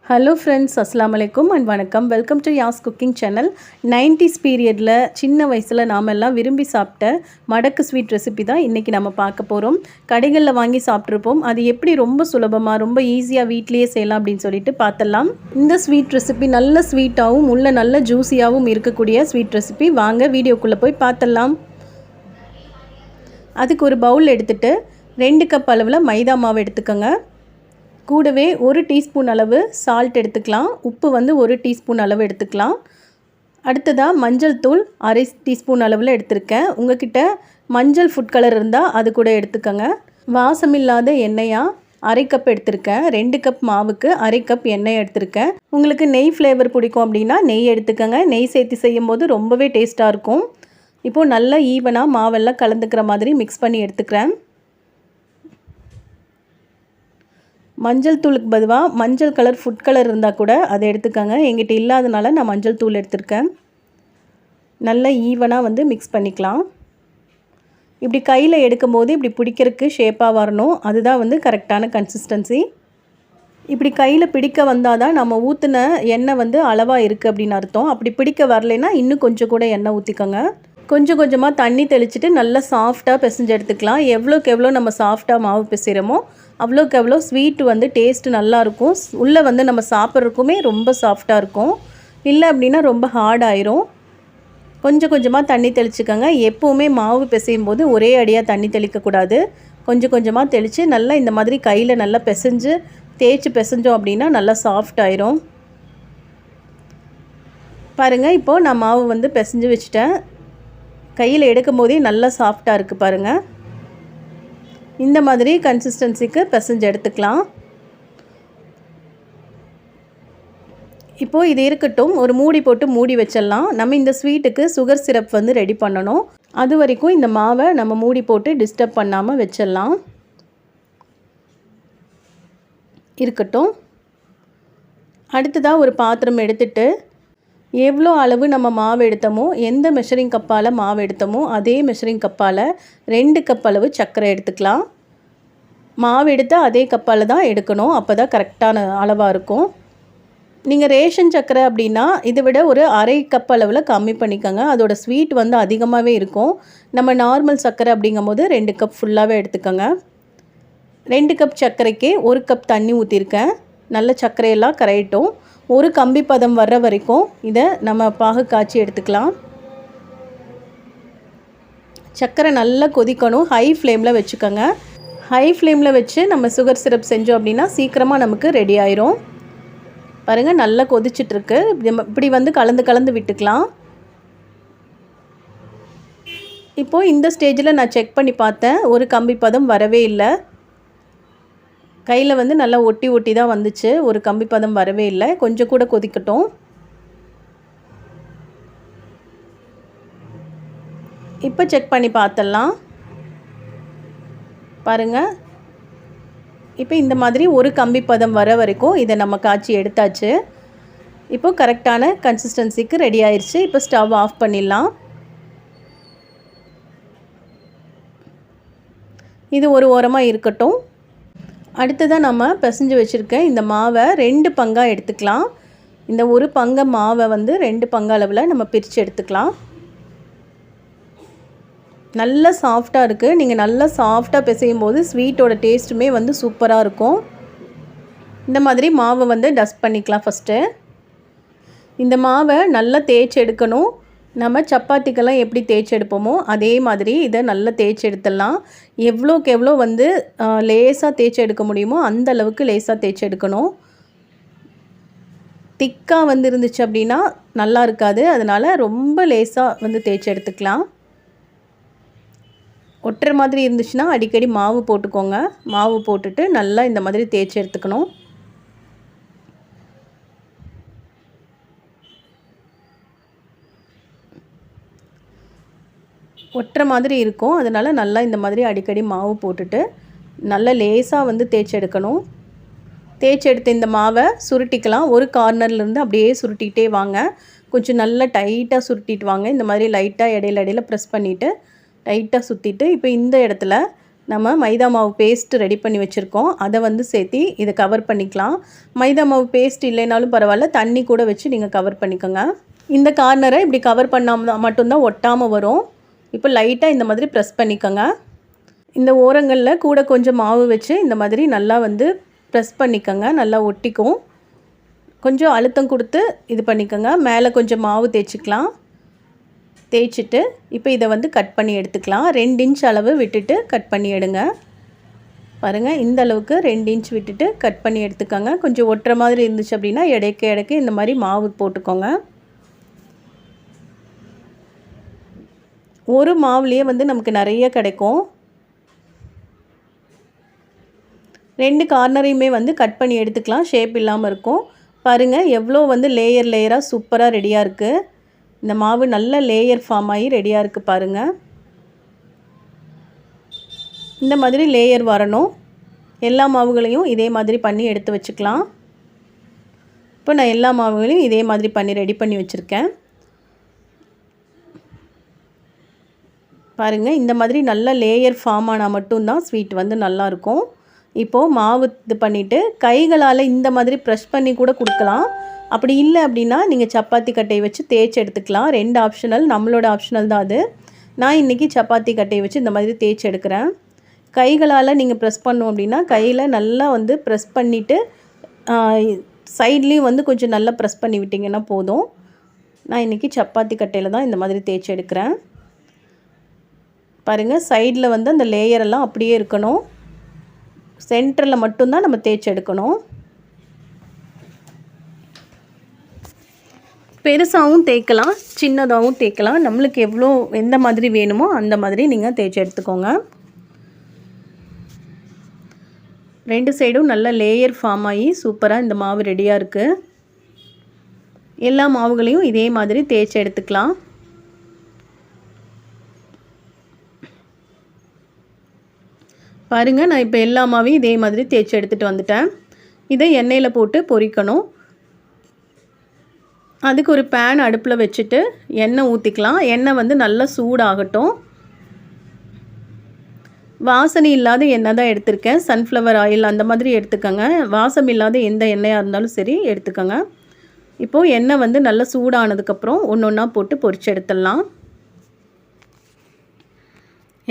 Hello friends, அஸ்ஸலாமு அலைக்கும் and வணக்கம். Welcome to Yas cooking channel. 90s பீரியடில் சின்ன வயசில் நாம் எல்லாம் விரும்பி சாப்பிட்ட மடக்கு ஸ்வீட் ரெசிபி தான் இன்றைக்கி நம்ம பார்க்க போகிறோம். கடைகளில் வாங்கி சாப்பிட்ருப்போம். அது எப்படி ரொம்ப சுலபமாக ரொம்ப ஈஸியாக வீட்லேயே செய்யலாம் அப்படின்னு சொல்லிட்டு பார்த்துடலாம். இந்த ஸ்வீட் ரெசிபி நல்ல ஸ்வீட்டாகவும் உள்ள நல்ல ஜூஸியாகவும் இருக்கக்கூடிய ஸ்வீட் ரெசிபி. வாங்க வீடியோக்குள்ளே போய் பார்த்துடலாம். அதுக்கு ஒரு பவுல் எடுத்துகிட்டு 2 கப் அளவில் மைதா மாவு எடுத்துக்கோங்க. கூடவே 1 டீஸ்பூன் அளவு சால்ட் எடுத்துக்கலாம். உப்பு 1 டீஸ்பூன் அளவு எடுத்துக்கலாம். அடுத்ததாக மஞ்சள் தூள் 1/2 டீஸ்பூன் அளவில் எடுத்திருக்கேன். உங்ககிட்ட மஞ்சள் ஃபுட் கலர் இருந்தால் அது கூட எடுத்துக்கோங்க. வாசமில்லாத எண்ணெயாக 1/2 கப் எடுத்திருக்கேன். 2 கப் மாவுக்கு 1/2 கப் எண்ணெய் எடுத்திருக்கேன். உங்களுக்கு நெய் ஃப்ளேவர் பிடிக்கும் அப்படின்னா நெய் எடுத்துக்கோங்க. நெய் சேர்த்து செய்யும் போது ரொம்பவே டேஸ்ட்டாக இருக்கும். இப்போது நல்லா ஈவனாக மாவெல்லாம் கலந்துக்கிற மாதிரி மிக்ஸ் பண்ணி எடுத்துக்கிறேன். மஞ்சள் தூளுக்கு பதிலாக மஞ்சள் கலர் ஃபுட் கலர் இருந்தால் கூட அதை எடுத்துக்கோங்க. எங்கிட்ட இல்லாதனால நான் மஞ்சள் தூள் எடுத்திருக்கேன். நல்லா ஈவனாக மிக்ஸ் பண்ணிக்கலாம். இப்படி கையில் எடுக்கும் போது இப்படி பிடிக்கிறதுக்கு ஷேப்பாக வரணும். அதுதான் கரெக்டான கன்சிஸ்டன்சி. இப்படி கையில் பிடிக்க வந்தால் தான் நம்ம ஊற்றின எண்ணெய் அளவாக இருக்குது அப்படின்னு அர்த்தம். அப்படி பிடிக்க வரலைன்னா இன்னும் கொஞ்சம் கூட எண்ணெய் ஊற்றிக்கோங்க. கொஞ்சம் கொஞ்சமாக தண்ணி தெளிச்சுட்டு நல்லா சாஃப்டாக பிசைஞ்சு எடுத்துக்கலாம். எவ்வளோக்கு எவ்வளோ நம்ம சாஃப்டாக மாவு பிசைகிறோமோ அவ்வளோக்கு எவ்வளோ ஸ்வீட்டு டேஸ்ட்டு நல்லாயிருக்கும். உள்ளே நம்ம சாப்பிட்றதுக்குமே ரொம்ப சாஃப்டாக இருக்கும். இல்லை அப்படின்னா ரொம்ப ஹார்ட் ஆயிரும். கொஞ்சம் கொஞ்சமாக தண்ணி தெளிச்சுக்கோங்க. எப்போவுமே மாவு பிசையும் போது ஒரே அடியாக தண்ணி தெளிக்கக்கூடாது. கொஞ்சம் கொஞ்சமாக தெளித்து நல்லா இந்த மாதிரி கையில் நல்லா தேய்ச்சி பிசைஞ்சோம் அப்படின்னா நல்லா சாஃப்ட் ஆயிரும். பாருங்கள், இப்போது நான் மாவு பிசைஞ்சு வச்சுட்டேன். கையில் எடுக்கும் போதே நல்லா சாஃப்டாக இருக்குது பாருங்கள். இந்த மாதிரி கன்சிஸ்டன்சிக்கு பிசைஞ்சு எடுத்துக்கலாம். இப்போது இது இருக்கட்டும். ஒரு மூடி போட்டு மூடி வச்சிடலாம். நம்ம இந்த ஸ்வீட்டுக்கு சுகர் சிரப் ரெடி பண்ணணும். அது வரைக்கும் இந்த மாவை நம்ம மூடி போட்டு டிஸ்டர்ப் பண்ணாமல் வச்சிடலாம். இருக்கட்டும். அடுத்ததாக ஒரு பாத்திரம் எடுத்துட்டு எவ்வளோ அளவு நம்ம மாவு எடுத்தோமோ, எந்த மெஷரிங் கப்பால் மாவு எடுத்தோமோ அதே மெஷரிங் கப்பால் 2 கப் அளவு சர்க்கரை எடுத்துக்கலாம். மாவு எடுத்த அதே கப்பால் தான் எடுக்கணும். அப்போ தான் கரெக்டான அளவாக இருக்கும். நீங்கள் ரேஷன் சர்க்கரை அப்படின்னா இதை விட ஒரு 1/2 கப் அளவில் கம்மி பண்ணிக்கோங்க. அதோடய ஸ்வீட் அதிகமாகவே இருக்கும். நம்ம நார்மல் சர்க்கரை அப்படிங்கும் போது 2 கப் ஃபுல்லாகவே எடுத்துக்கோங்க. 2 கப் சர்க்கரைக்கு 1 கப் தண்ணி ஊற்றிருக்கேன். நல்ல சர்க்கரையெல்லாம் கரையட்டும். ஒரு கம்பி பதம் வர்ற வரைக்கும் இதை நம்ம பாகு காய்ச்சி எடுத்துக்கலாம். சர்க்கரை நல்லா கொதிக்கணும். ஹை ஃப்ளேமில் வச்சுக்கோங்க. ஹை ஃப்ளேமில் வச்சு நம்ம சுகர் சிரப் செஞ்சோம் அப்படின்னா சீக்கிரமாக நமக்கு ரெடி ஆயிரும். பாருங்கள், நல்லா கொதிச்சிட்ருக்கு. இப்படி கலந்து விட்டுக்கலாம். இப்போது இந்த ஸ்டேஜில் நான் செக் பண்ணி பார்த்தேன். ஒரு கம்பி பதம் வரவே இல்லை. கையில் நல்லா ஒட்டி தான் வந்துச்சு. ஒரு கம்பி பதம் வரவே இல்லை. கொஞ்சம் கூட கொதிக்கட்டும். இப்போ செக் பண்ணி பார்த்துடலாம். பாருங்கள், இப்போ இந்த மாதிரி ஒரு கம்பி பதம் வர வரைக்கும் இதை நம்ம காய்ச்சி எடுத்தாச்சு. இப்போது கரெக்டான கன்சிஸ்டன்சிக்கு ரெடி ஆயிடுச்சு. இப்போ ஸ்டவ் ஆஃப் பண்ணிடலாம். இது ஒரு ஓரமாக இருக்கட்டும். அடுத்ததாக நம்ம பிசைஞ்சு வச்சுருக்கேன் இந்த மாவை 2 பங்காக எடுத்துக்கலாம். இந்த ஒரு பங்கை மாவை 2 பங்கு அளவில் நம்ம பிரித்து எடுத்துக்கலாம். நல்லா சாஃப்டாக இருக்குது. நீங்கள் நல்லா சாஃப்டாக பிசையும் போது ஸ்வீட்டோட டேஸ்ட்டுமே சூப்பராக இருக்கும். இந்த மாதிரி மாவை டஸ்ட் பண்ணிக்கலாம். ஃபஸ்ட்டு இந்த மாவை நல்லா தேய்ச்சி எடுக்கணும். நம்ம சப்பாத்திக்கெல்லாம் எப்படி தேய்ச்சி எடுப்போமோ அதே மாதிரி இதை நல்லா தேய்ச்சி எடுத்துடலாம். எவ்வளோக்கு எவ்வளோ லேசாக தேய்ச்சி எடுக்க முடியுமோ அந்த அளவுக்கு லேசாக தேய்ச்சி எடுக்கணும். திக்காக இருந்துச்சு அப்படின்னா நல்லா இருக்காது. அதனால் ரொம்ப லேசாக தேய்ச்சி எடுத்துக்கலாம். ஒட்டுற மாதிரி இருந்துச்சுன்னா அடிக்கடி மாவு போட்டுக்கோங்க. மாவு போட்டுட்டு நல்லா இந்த மாதிரி தேய்ச்சி எடுத்துக்கணும். ஒட்டுற மாதிரி இருக்கும். அதனால் நல்லா இந்த மாதிரி அடிக்கடி மாவு போட்டுட்டு நல்லா லேசாக தேய்ச்சி எடுக்கணும். தேய்ச்சி எடுத்து இந்த மாவை சுருட்டிக்கலாம். ஒரு கார்னர்லேருந்து அப்படியே சுருட்டிகிட்டே வாங்க. கொஞ்சம் நல்லா டைட்டாக சுருட்டிட்டு வாங்க. இந்த மாதிரி லைட்டாக இடையில ப்ரெஸ் பண்ணிவிட்டு டைட்டாக சுற்றிட்டு இப்போ இந்த இடத்துல நம்ம மைதா மாவு பேஸ்ட்டு ரெடி பண்ணி வச்சுருக்கோம். அதை வந்து சேர்த்தி இதை கவர் பண்ணிக்கலாம். மைதா மாவு பேஸ்ட் இல்லைனாலும் பரவாயில்ல, தண்ணி கூட வச்சு நீங்கள் கவர் பண்ணிக்கோங்க. இந்த கார்னரை இப்படி கவர் பண்ணாமல் மட்டும்தான் ஒட்டாமல் வரும். இப்போ லைட்டாக இந்த மாதிரி ப்ரெஸ் பண்ணிக்கோங்க. இந்த ஓரங்களில் கூட கொஞ்சம் மாவு வச்சு இந்த மாதிரி நல்லா வந்து ப்ரெஸ் பண்ணிக்கோங்க. நல்லா ஒட்டிக்கும். கொஞ்சம் அழுத்தம் கொடுத்து இது பண்ணிக்கோங்க. மேலே கொஞ்சம் மாவு தேய்ச்சிக்கலாம். தேய்ச்சிட்டு இப்போ இதை வந்து கட் பண்ணி எடுத்துக்கலாம். 2 இன்ச் அளவு விட்டுட்டு கட் பண்ணி எடுங்க. பாருங்கள், இந்த அளவுக்கு 2 இன்ச் விட்டுட்டு கட் பண்ணி எடுத்துக்கோங்க. கொஞ்சம் ஒட்டுற மாதிரி இருந்துச்சு அப்படின்னா இடைக்கு இந்த மாதிரி மாவு போட்டுக்கோங்க. ஒரு மாவுலேயே வந்து நமக்கு நிறைய கிடைக்கும். 2 கார்னரையுமே வந்து கட் பண்ணி எடுத்துக்கலாம். ஷேப் இல்லாமல் இருக்கும். பாருங்கள், எவ்வளோ வந்து லேயராக சூப்பராக ரெடியாக இருக்குது. இந்த மாவு நல்ல லேயர் ஃபார்ம் ஆகி ரெடியாக இருக்குது பாருங்கள். இந்த மாதிரி லேயர் வரணும். எல்லா மாவுகளையும் இதே மாதிரி பண்ணி எடுத்து வச்சுக்கலாம். இப்போ நான் எல்லா மாவுகளையும் இதே மாதிரி பண்ணி ரெடி பண்ணி வச்சுருக்கேன். பாருங்கள், இந்த மாதிரி நல்ல லேயர் ஃபார்ம் ஆனால் மட்டும்தான் ஸ்வீட் வந்து நல்லாயிருக்கும். இப்போது மாவு இது பண்ணிவிட்டு கைகளால் இந்த மாதிரி ப்ரெஷ் பண்ணி கூட கொடுக்கலாம். அப்படி இல்லை அப்படின்னா நீங்கள் சப்பாத்தி கட்டையை வச்சு தேய்ச்சி எடுத்துக்கலாம். 2 ஆப்ஷனல், நம்மளோட ஆப்ஷனல் தான் அது. நான் இன்றைக்கி சப்பாத்தி கட்டையை வச்சு இந்த மாதிரி தேய்ச்சி எடுக்கிறேன். கைகளால் நீங்கள் ப்ரெஸ் பண்ணோம் அப்படின்னா கையில் நல்லா வந்து ப்ரெஸ் பண்ணிவிட்டு சைட்லேயும் வந்து கொஞ்சம் நல்லா ப்ரெஸ் பண்ணி விட்டிங்கன்னா போதும். நான் இன்றைக்கி சப்பாத்தி கட்டையில் தான் இந்த மாதிரி தேய்ச்சி எடுக்கிறேன். பாருங்கள், சைடில் வந்து அந்த லேயரெல்லாம் அப்படியே இருக்கணும். சென்டரில் மட்டும்தான் நம்ம தேய்ச்சி எடுக்கணும். பெருசாகவும் தேய்க்கலாம், சின்னதாகவும் தேய்க்கலாம். நம்மளுக்கு எந்த மாதிரி வேணுமோ அந்த மாதிரி நீங்கள் தேய்ச்சி எடுத்துக்கோங்க. 2 சைடும் நல்ல லேயர் ஃபார்ம் ஆகி சூப்பராக இந்த மாவு ரெடியாக இருக்குது. எல்லா மாவுகளையும் இதே மாதிரி தேய்ச்சி எடுத்துக்கலாம். பாருங்கள், நான் இப்போ எல்லா மாவையும் இதே மாதிரி தேய்ச்சி எடுத்துகிட்டு வந்துட்டேன். இதை எண்ணெயில் போட்டு பொரிக்கணும். அதுக்கு ஒரு பேன் அடுப்பில் வச்சுட்டு எண்ணெய் ஊற்றிக்கலாம். எண்ணெய் வந்து நல்லா சூடாகட்டும். வாசனை இல்லாத எண்ணெய் தான் எடுத்திருக்கேன். சன்ஃப்ளவர் ஆயில் அந்த மாதிரி எடுத்துக்கோங்க. வாசம் இல்லாத எந்த எண்ணெயாக இருந்தாலும் சரி எடுத்துக்கோங்க. இப்போது எண்ணெய் வந்து நல்லா சூடானதுக்கப்புறம் ஒன்று ஒன்றா போட்டு பொரிச்சு எடுத்துடலாம்.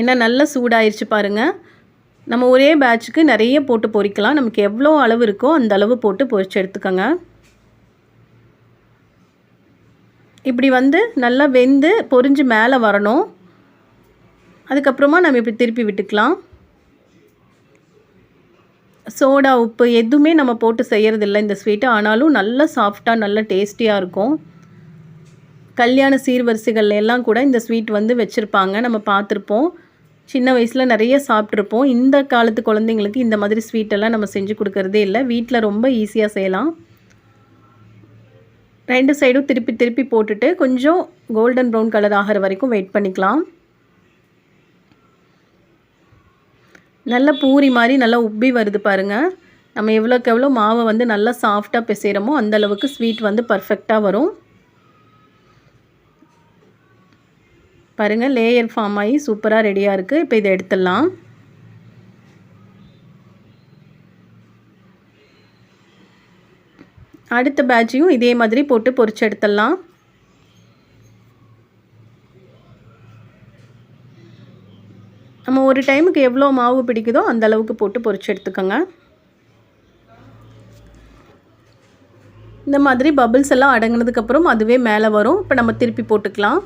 எண்ணெய் நல்லா சூடாயிருச்சு பாருங்கள். நம்ம ஒரே பேட்சுக்கு நிறைய போட்டு பொரிக்கலாம். நமக்கு எவ்வளோ அளவு இருக்கோ அந்த அளவு போட்டு பொரிச்சு எடுத்துக்கோங்க. இப்படி வந்து நல்லா வெந்து பொரிஞ்சு மேலே வரணும். அதுக்கப்புறமா நம்ம இப்படி திருப்பி விட்டுக்கலாம். சோடா, உப்பு எதுவுமே நம்ம போட்டு செய்கிறதில்ல இந்த ஸ்வீட்டு. ஆனாலும் நல்லா சாஃப்டாக நல்ல டேஸ்டியாக இருக்கும். கல்யாண சீர்வரிசைகள் எல்லாம் கூட இந்த ஸ்வீட் வந்து வச்சுருப்பாங்க, நம்ம பார்த்துருப்போம். சின்ன வயசில் நிறைய சாப்பிட்ருப்போம். இந்த காலத்து குழந்தைங்களுக்கு இந்த மாதிரி ஸ்வீட்டெல்லாம் நம்ம செஞ்சு கொடுக்கறதே இல்லை. வீட்டில் ரொம்ப ஈஸியாக செய்யலாம். 2 சைடும் திருப்பி போட்டுட்டு கொஞ்சம் கோல்டன் ப்ரௌன் கலர் ஆகிற வரைக்கும் வெயிட் பண்ணிக்கலாம். நல்ல பூரி மாதிரி நல்லா உப்பி வருது பாருங்கள். நம்ம எவ்வளோக்கு எவ்வளோ மாவை வந்து நல்லா சாஃப்டாக பிசைகிறோமோ அந்தளவுக்கு ஸ்வீட் வந்து பர்ஃபெக்டாக வரும். பாருங்கள், லேயர் ஃபார்ம் ஆகி சூப்பராக ரெடியாக இருக்குது. இப்போ இதை எடுத்துடலாம். அடுத்த பேட்சையும் இதே மாதிரி போட்டு பொரிச்சு எடுத்துடலாம். நம்ம ஒரு டைமுக்கு எவ்வளோ மாவு பிடிக்குதோ அந்த அளவுக்கு போட்டு பொரிச்சு எடுத்துக்கோங்க. இந்த மாதிரி பபிள்ஸ் எல்லாம் அடங்கினதுக்கப்புறம் அதுவே மேலே வரும். இப்போ நம்ம திருப்பி போட்டுக்கலாம்.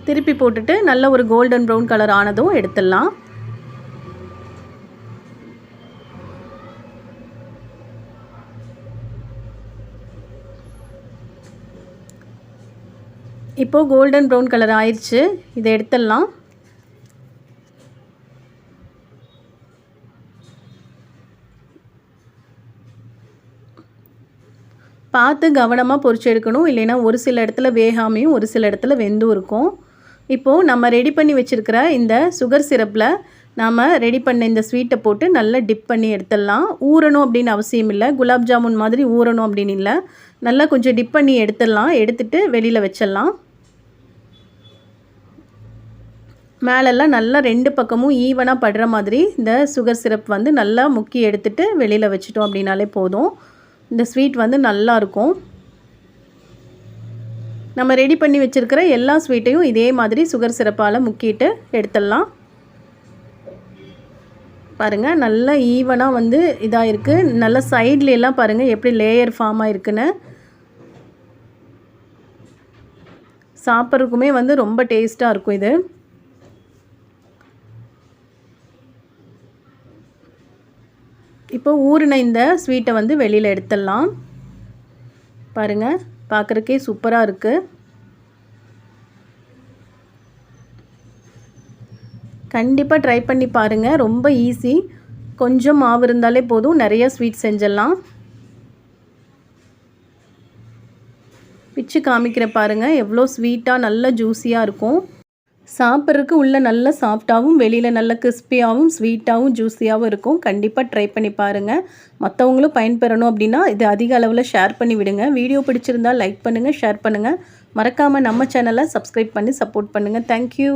திருப்பி போட்டுட்டு நல்ல ஒரு கோல்டன் ப்ரௌன் கலர் ஆனதும் எடுத்துடலாம். இப்போது கோல்டன் ப்ரௌன் கலர் ஆயிடுச்சு. இதை எடுத்துடலாம். பார்த்து கவனமாக பொரிச்சு எடுக்கணும். இல்லைன்னா ஒரு சில இடத்துல வேகாமையும் ஒரு சில இடத்துல வெந்தும் இருக்கும். இப்போது நம்ம ரெடி பண்ணி வச்சுருக்கிற இந்த சுகர் சிரப்பில் நாம் ரெடி பண்ண இந்த ஸ்வீட்டை போட்டு நல்லா டிப் பண்ணி எடுத்துடலாம். ஊறணும் அப்படின்னு அவசியம் இல்லை. குலாப் ஜாமுன் மாதிரி ஊறணும் அப்படின்னு இல்லை. நல்லா கொஞ்சம் டிப் பண்ணி எடுத்துடலாம். எடுத்துட்டு வெளியில் வச்சிடலாம். மேலெல்லாம் நல்லா 2 பக்கமும் ஈவனாக படுற மாதிரி இந்த சுகர் சிரப் வந்து நல்லா முக்கி எடுத்துகிட்டு வெளியில் வச்சிட்டோம் அப்படின்னாலே போதும். இந்த ஸ்வீட் வந்து நல்லாயிருக்கும். நம்ம ரெடி பண்ணி வச்சுருக்கிற எல்லா ஸ்வீட்டையும் இதே மாதிரி சுகர் சிரப்பால் முக்கிட்டு எடுத்துடலாம். பாருங்கள் நல்லா ஈவனாக வந்து இதாக இருக்குது. நல்லா சைட்லெலாம் பாருங்கள் எப்படி லேயர் ஃபார்ம் ஆகிருக்குன்னு. சாப்பிட்றதுக்குமே வந்து ரொம்ப டேஸ்ட்டாக இருக்கும் இது. இப்போ ஊறின இந்த ஸ்வீட்டை வந்து வெளியில் எடுத்துடலாம். பாருங்கள் பார்க்குறக்கே சூப்பராக இருக்குது. கண்டிப்பாக ட்ரை பண்ணி பாருங்கள். ரொம்ப ஈஸி. கொஞ்சம் மாவு இருந்தாலே போதும், நிறைய ஸ்வீட் செஞ்சிடலாம். பிச்சு காமிக்கிற பாருங்கள் எவ்வளோ ஸ்வீட்டாக நல்ல ஜூஸியாக இருக்கும். சாப்பிட்றதுக்கு உள்ளே நல்ல சாஃப்டாகவும் வெளியில் நல்ல கிறிஸ்பியாகவும் ஸ்வீட்டாகவும் ஜூஸியாகவும் இருக்கும். கண்டிப்பாக ட்ரை பண்ணி பாருங்கள். மற்றவங்களும் பயன்பெறணும் அப்படின்னா இது அதிக அளவில் ஷேர் பண்ணி விடுங்க. வீடியோ பிடிச்சிருந்தால் லைக் பண்ணுங்கள், ஷேர் பண்ணுங்கள். மறக்காமல் நம்ம சேனலை சப்ஸ்கிரைப் பண்ணி சப்போர்ட் பண்ணுங்கள். தேங்க்யூ.